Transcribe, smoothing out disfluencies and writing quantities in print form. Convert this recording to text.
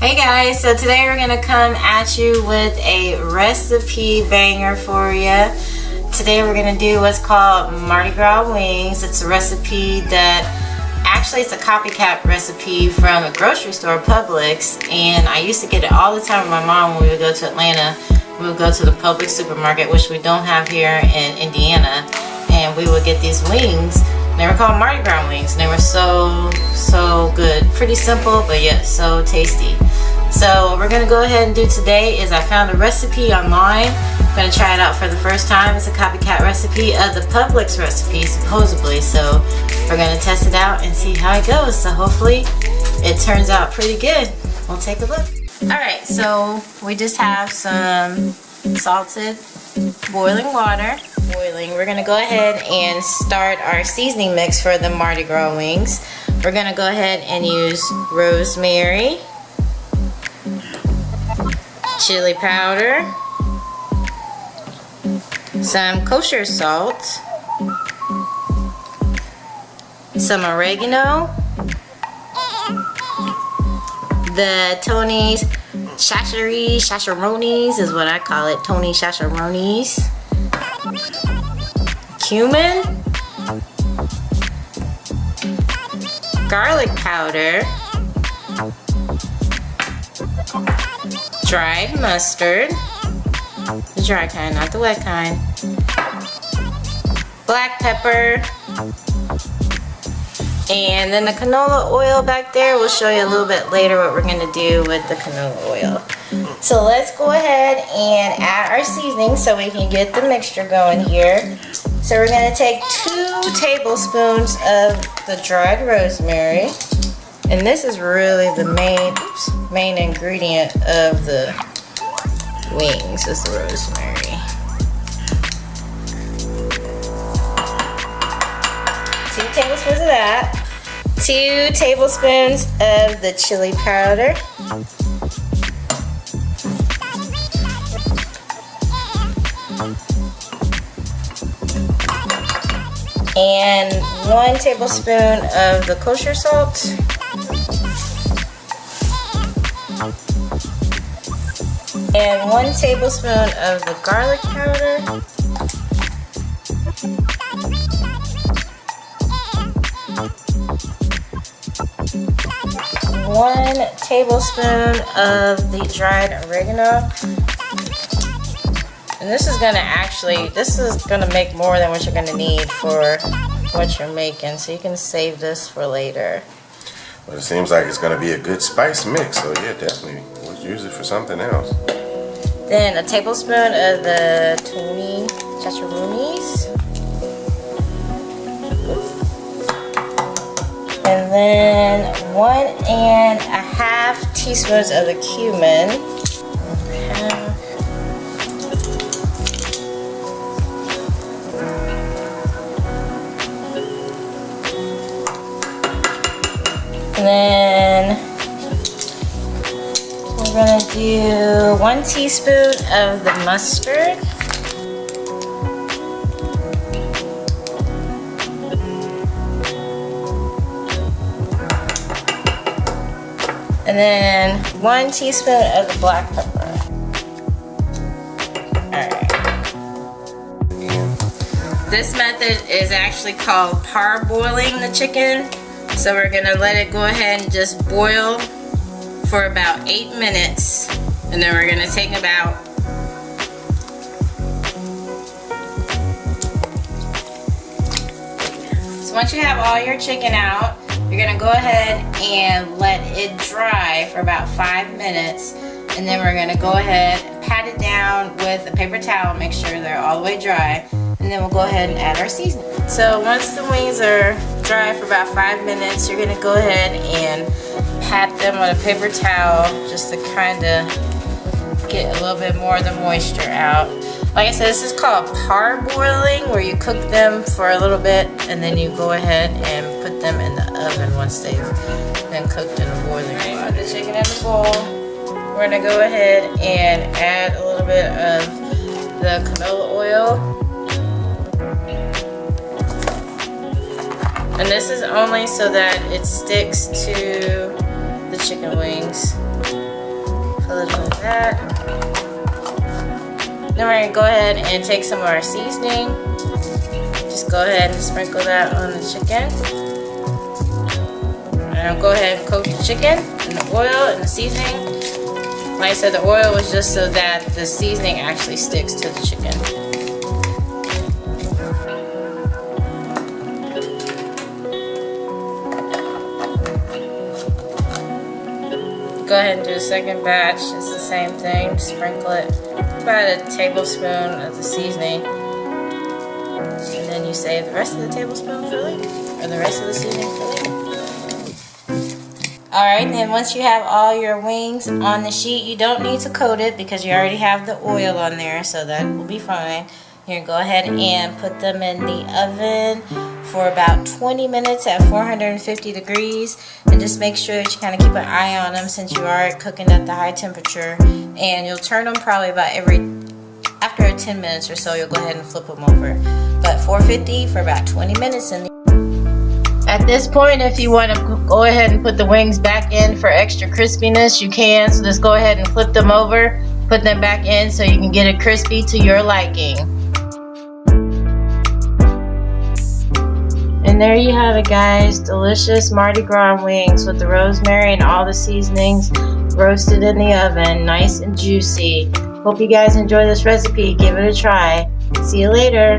Hey guys, so today we're gonna come at you with a recipe banger for you. Today we're gonna do what's called Mardi Gras wings. It's a recipe that actually it's a copycat recipe from a grocery store, Publix, and I used to get it all the time with my mom when we would go to Atlanta. We would go to the Publix supermarket, which we don't have here in Indiana, and we would get these wings. They were called Mardi Gras wings, and they were so good. Pretty simple, but yet so tasty. So what we're gonna go ahead and do today is I found a recipe online. I'm gonna try it out for the first time. It's a copycat recipe of the Publix recipe, supposedly. So we're gonna test it out and see how it goes. So hopefully it turns out pretty good. We'll take a look. All right, so we just have some salted boiling water. We're gonna go ahead and start our seasoning mix for the Mardi Gras wings. We're gonna go ahead and use rosemary, chili powder, some kosher salt, some oregano, the Tony's chacharrones is what I call it, Tony chacharrones, cumin, garlic powder, dried mustard, the dry kind, not the wet kind, black pepper, and then the canola oil back there. We'll show you a little bit later what we're going to do with the canola oil. So let's go ahead and add our seasoning so we can get the mixture going here. So we're going to take 2 tablespoons of the dried rosemary. And this is really the main ingredient of the wings is the rosemary. 2 tablespoons of that. 2 tablespoons of the chili powder. And 1 tablespoon of the kosher salt. And 1 tablespoon of the garlic powder. One tablespoon of the dried oregano. And this is gonna make more than what you're gonna need for what you're making, so you can save this for later. Well, it seems like it's gonna be a good spice mix, so yeah, definitely. We'll use it for something else. Then a tablespoon of the Tony chacharrones. And then 1.5 teaspoons of the cumin. And then we're gonna do 1 teaspoon of the mustard. And then 1 teaspoon of the black pepper. Alright. This method is actually called parboiling the chicken. So we're gonna let it go ahead and just boil for about 8 minutes. And then we're gonna take about So once you have all your chicken out, you're gonna go ahead and let it dry for about 5 minutes, and then we're gonna go ahead and pat it down with a paper towel, make sure they're all the way dry, and then we'll go ahead and add our seasoning. So once the wings are dry for about 5 minutes, you're gonna go ahead and pat them with a paper towel just to kind of get a little bit more of the moisture out. Like I said, this is called parboiling, where you cook them for a little bit and then you go ahead and put them in the oven once they've been cooked in the boiling water. The chicken in the bowl. We're gonna go ahead and add a little bit of the canola oil. And this is only so that it sticks to the chicken wings. A little bit of that. Then we're gonna go ahead and take some of our seasoning. Just go ahead and sprinkle that on the chicken. And I'll go ahead and coat the chicken in the oil and the seasoning. Like I said, the oil was just so that the seasoning actually sticks to the chicken. Go ahead and do a second batch. It's the same thing. Sprinkle it about a tablespoon of the seasoning. And then you save the rest of the tablespoon for later. Or the rest of the seasoning for later. Alright, then once you have all your wings on the sheet, you don't need to coat it because you already have the oil on there, so that will be fine. You're going to go ahead and put them in the oven for about 20 minutes at 450 degrees, and just make sure that you kind of keep an eye on them since you are cooking at the high temperature. And you'll turn them probably about after 10 minutes or so, you'll go ahead and flip them over. But 450 for about 20 minutes. At this point, if you want to go ahead and put the wings back in for extra crispiness, you can. So just go ahead and flip them over, put them back in so you can get it crispy to your liking. And there you have it, guys. Delicious Mardi Gras wings with the rosemary and all the seasonings roasted in the oven. Nice and juicy. Hope you guys enjoy this recipe. Give it a try. See you later.